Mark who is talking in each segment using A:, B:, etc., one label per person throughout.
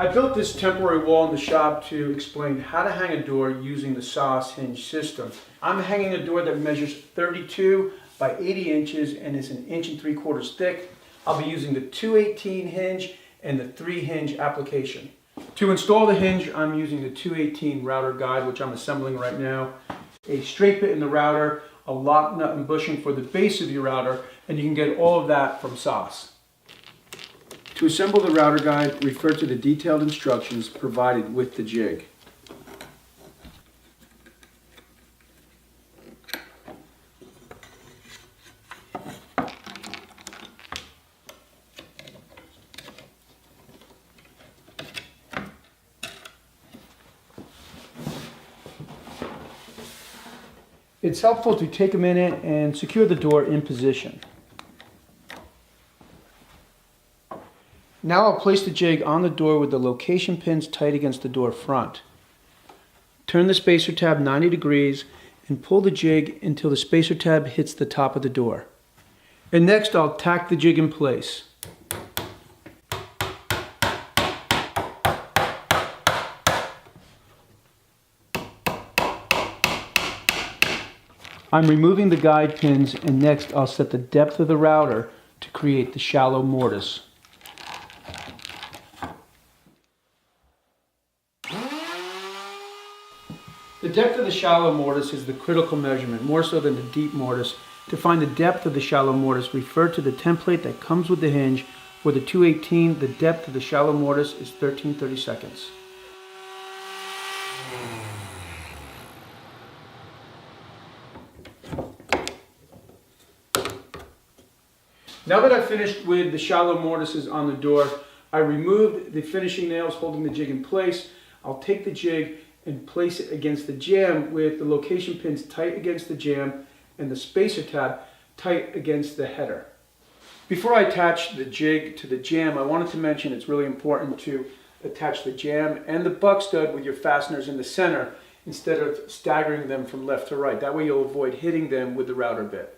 A: I built this temporary wall in the shop to explain how to hang a door using the SAS hinge system. I'm hanging a door that measures 32 by 80 inches and is 1 3/4 inches thick. I'll be using the 218 hinge and the 3 hinge application. To install the hinge, I'm using the 218 router guide, which I'm assembling right now, a straight bit in the router, a lock nut and bushing for the base of your router, and you can get all of that from SAS. To assemble the router guide, refer to the detailed instructions provided with the jig. It's helpful to take a minute and secure the door in position. Now I'll place the jig on the door with the location pins tight against the door front. Turn the spacer tab 90 degrees and pull the jig until the spacer tab hits the top of the door. And next I'll tack the jig in place. I'm removing the guide pins, and next I'll set the depth of the router to create the shallow mortise. The depth of the shallow mortise is the critical measurement, more so than the deep mortise. To find the depth of the shallow mortise, refer to the template that comes with the hinge. For the 218, the depth of the shallow mortise is 13/32. Now that I've finished with the shallow mortises on the door, I removed the finishing nails holding the jig in place. I'll take the jig and place it against the jamb with the location pins tight against the jamb and the spacer tab tight against the header. Before I attach the jig to the jamb, I wanted to mention it's really important to attach the jamb and the buck stud with your fasteners in the center instead of staggering them from left to right. That way you'll avoid hitting them with the router bit.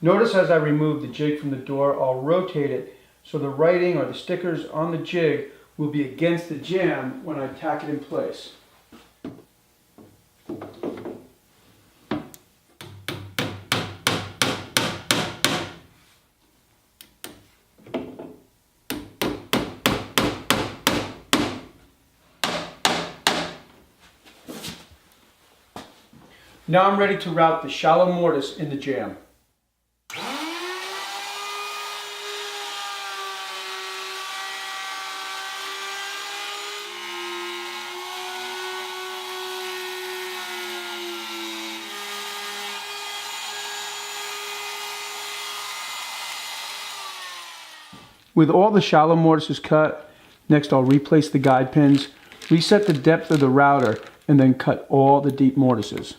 A: Notice as I remove the jig from the door, I'll rotate it so the writing or the stickers on the jig will be against the jamb when I tack it in place. Now I'm ready to route the shallow mortise in the jamb. With all the shallow mortises cut, next I'll replace the guide pins, reset the depth of the router, and then cut all the deep mortises.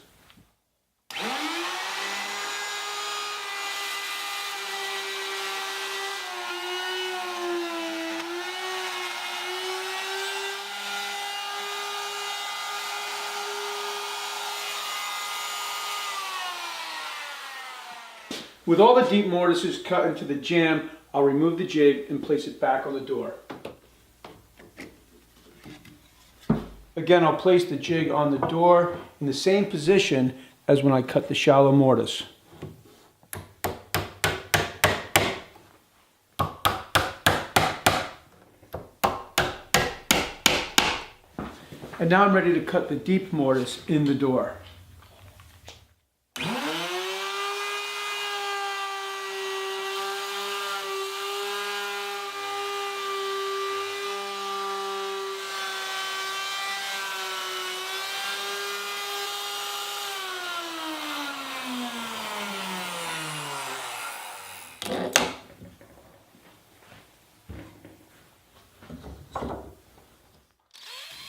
A: With all the deep mortises cut into the jamb, I'll remove the jig and place it back on the door. Again, I'll place the jig on the door in the same position as when I cut the shallow mortise. And now I'm ready to cut the deep mortise in the door.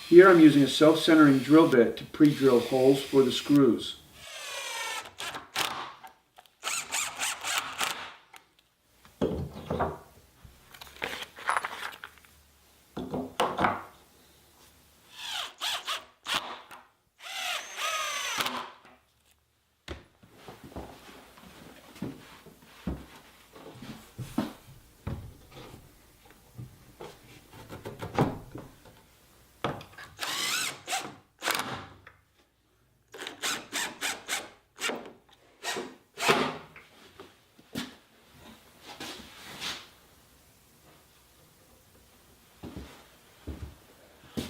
A: Here I'm using a self-centering drill bit to pre-drill holes for the screws.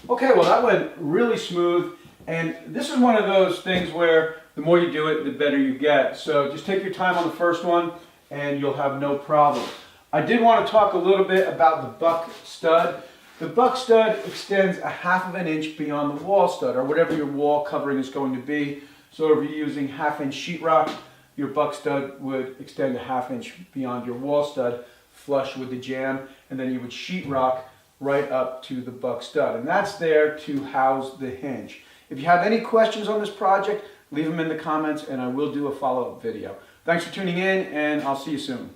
A: Okay, well that went really smooth, and this is one of those things where the more you do it, the better you get. So just take your time on the first one and you'll have no problem. I did want to talk a little bit about the buck stud. The buck stud extends a 1/2 of an inch beyond the wall stud, or whatever your wall covering is going to be. So if you're using 1/2 inch sheetrock, your buck stud would extend a 1/2 inch beyond your wall stud, flush with the jamb, and then you would sheetrock right up to the buck stud. And that's there to house the hinge. If you have any questions on this project, leave them in the comments and I will do a follow-up video. Thanks for tuning in, and I'll see you soon.